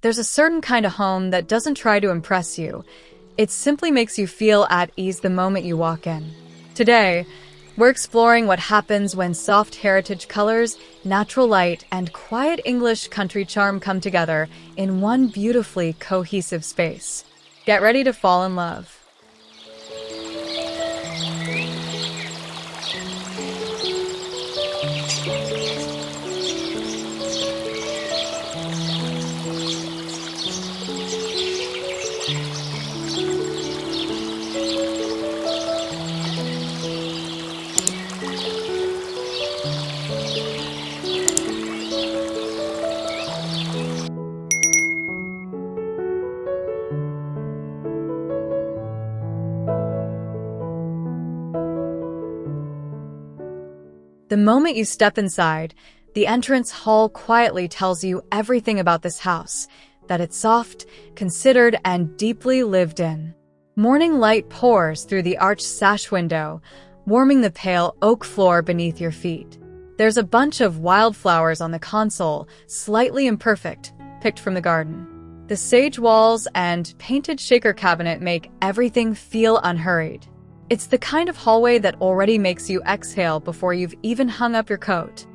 There's a certain kind of home that doesn't try to impress you. It simply makes you feel at ease the moment you walk in. Today, we're exploring what happens when soft heritage colors, natural light, and quiet English country charm come together in one beautifully cohesive space. Get ready to fall in love. The moment you step inside, the entrance hall quietly tells you everything about this house, that it's soft, considered, and deeply lived in. Morning light pours through the arched sash window, warming the pale oak floor beneath your feet. There's a bunch of wildflowers on the console, slightly imperfect, picked from the garden. The sage walls and painted shaker cabinet make everything feel unhurried. It's the kind of hallway that already makes you exhale before you've even hung up your coat.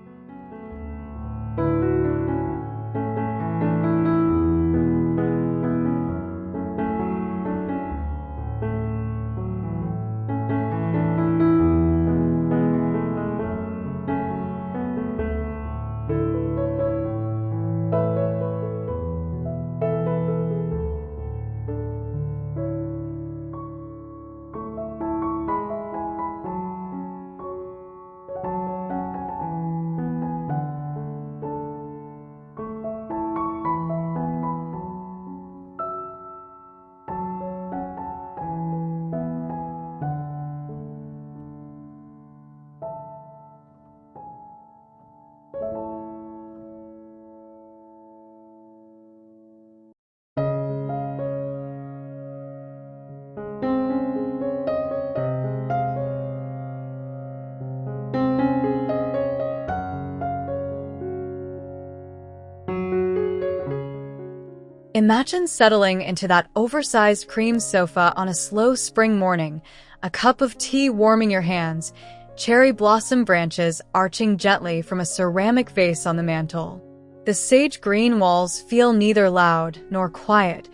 Imagine settling into that oversized cream sofa on a slow spring morning, a cup of tea warming your hands, cherry blossom branches arching gently from a ceramic vase on the mantel. The sage green walls feel neither loud nor quiet,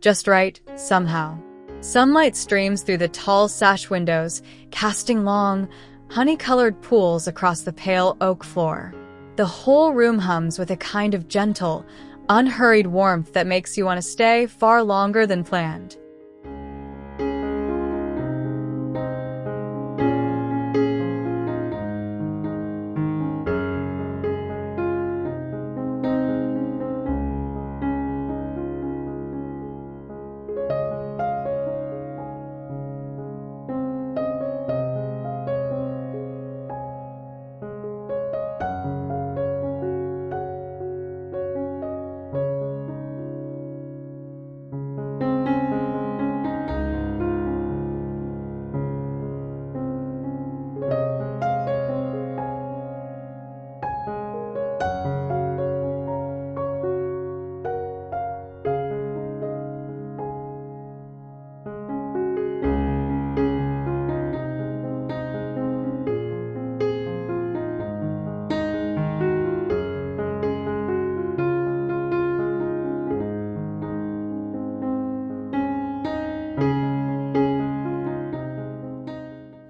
just right, somehow. Sunlight streams through the tall sash windows, casting long, honey-colored pools across the pale oak floor. The whole room hums with a kind of gentle, unhurried warmth that makes you want to stay far longer than planned.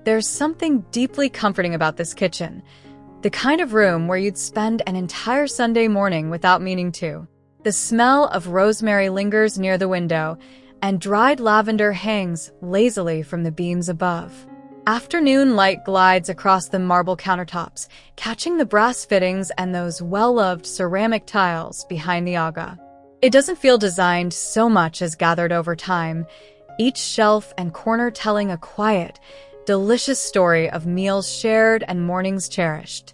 There's something deeply comforting about this kitchen, the kind of room where you'd spend an entire Sunday morning without meaning to. The smell of rosemary lingers near the window, and dried lavender hangs lazily from the beams above. Afternoon light glides across the marble countertops, catching the brass fittings and those well-loved ceramic tiles behind the aga. It doesn't feel designed so much as gathered over time, each shelf and corner telling a quiet, delicious story of meals shared and mornings cherished.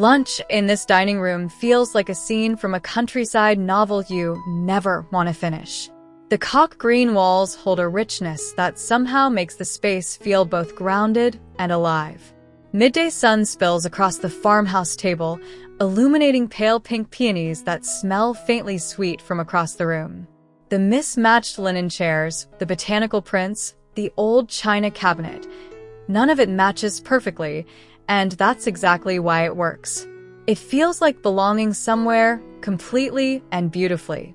Lunch in this dining room feels like a scene from a countryside novel you never want to finish. The cock green walls hold a richness that somehow makes the space feel both grounded and alive. Midday sun spills across the farmhouse table, illuminating pale pink peonies that smell faintly sweet from across the room. The mismatched linen chairs, the botanical prints, the old china cabinet, none of it matches perfectly, and that's exactly why it works. It feels like belonging somewhere, completely and beautifully.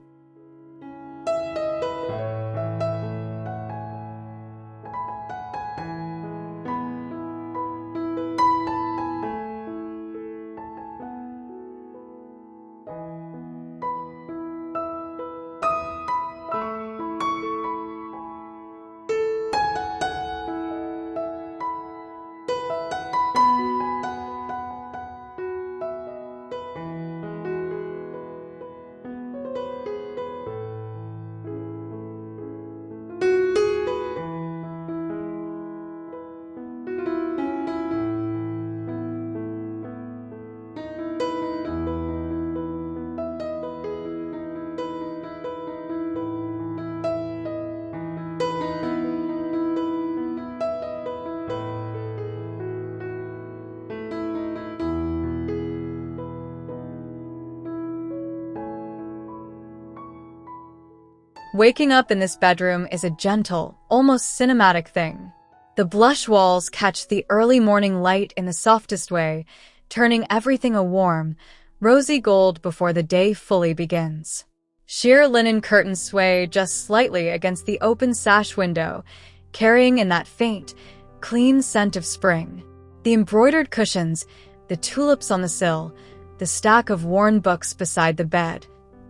Waking up in this bedroom is a gentle, almost cinematic thing. The blush walls catch the early morning light in the softest way, turning everything a warm, rosy gold before the day fully begins. Sheer linen curtains sway just slightly against the open sash window, carrying in that faint, clean scent of spring. The embroidered cushions, the tulips on the sill, the stack of worn books beside the bed.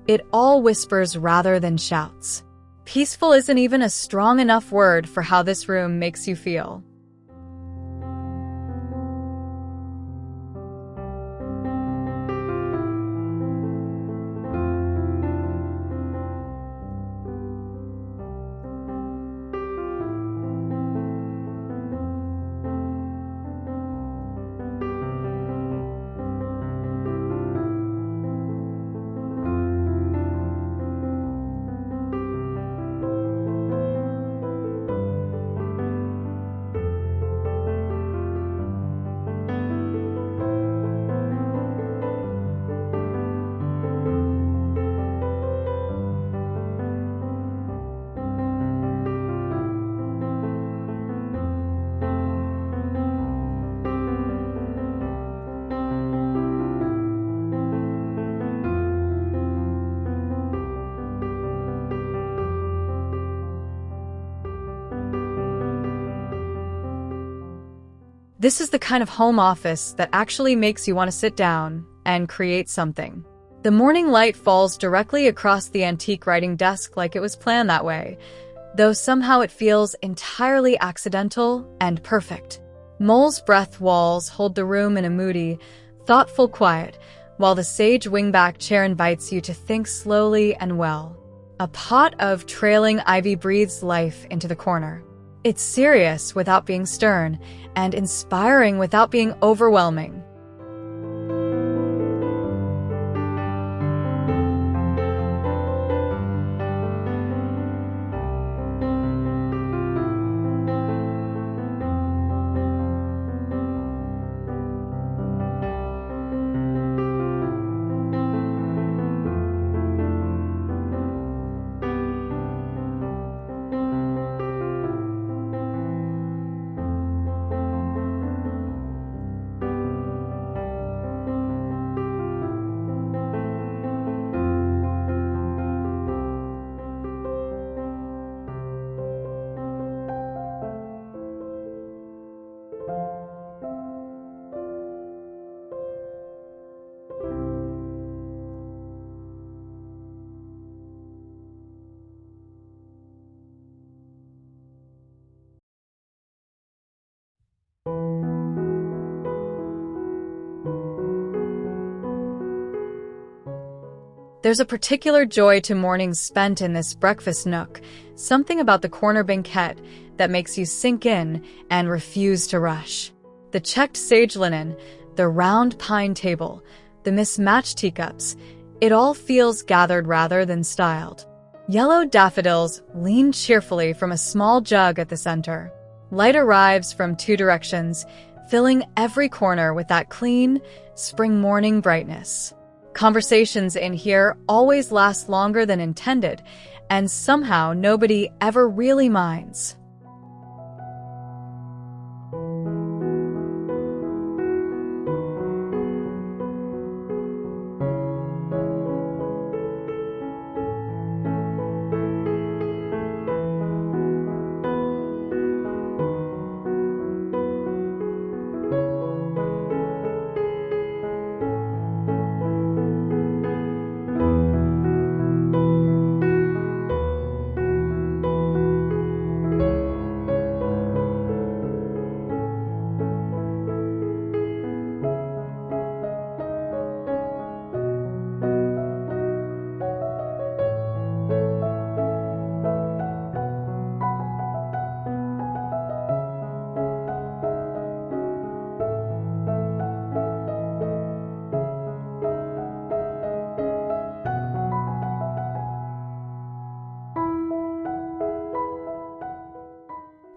It all whispers rather than shouts. Peaceful isn't even a strong enough word for how this room makes you feel. This is the kind of home office that actually makes you want to sit down and create something. The morning light falls directly across the antique writing desk like it was planned that way, though somehow it feels entirely accidental and perfect. Mole's breath walls hold the room in a moody, thoughtful quiet, while the sage wingback chair invites you to think slowly and well. A pot of trailing ivy breathes life into the corner. It's serious without being stern, and inspiring without being overwhelming. There's a particular joy to mornings spent in this breakfast nook, something about the corner banquette that makes you sink in and refuse to rush. The checked sage linen, the round pine table, the mismatched teacups. It all feels gathered rather than styled. Yellow daffodils lean cheerfully from a small jug at the center. Light arrives from two directions, filling every corner with that clean, spring morning brightness. Conversations in here always last longer than intended, and somehow nobody ever really minds.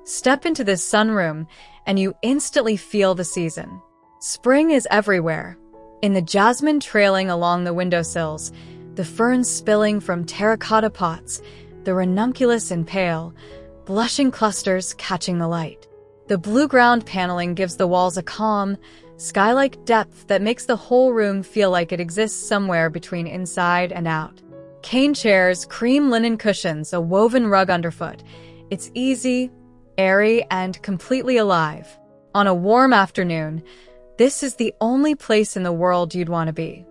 Step into this sunroom, and you instantly feel the season. Spring is everywhere. In the jasmine trailing along the windowsills, the ferns spilling from terracotta pots, the ranunculus in pale, blushing clusters catching the light. The blue-ground paneling gives the walls a calm, sky-like depth that makes the whole room feel like it exists somewhere between inside and out. Cane chairs, cream linen cushions, a woven rug underfoot. It's easy, airy, and completely alive. On a warm afternoon, this is the only place in the world you'd want to be.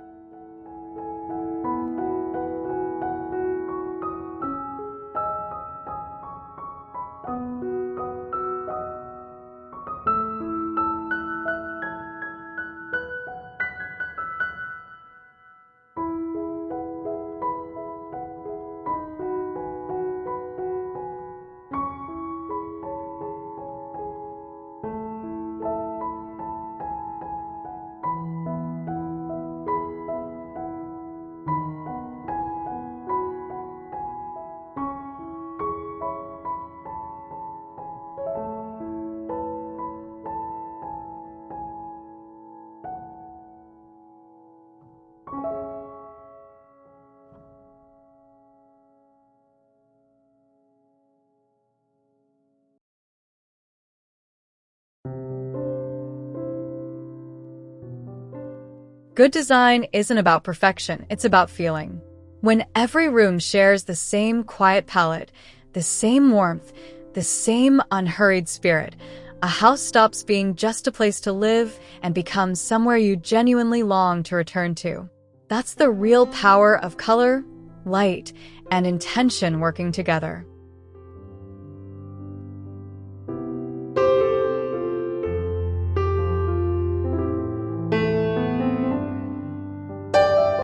Good design isn't about perfection, it's about feeling. When every room shares the same quiet palette, the same warmth, the same unhurried spirit, a house stops being just a place to live and becomes somewhere you genuinely long to return to. That's the real power of color, light, and intention working together.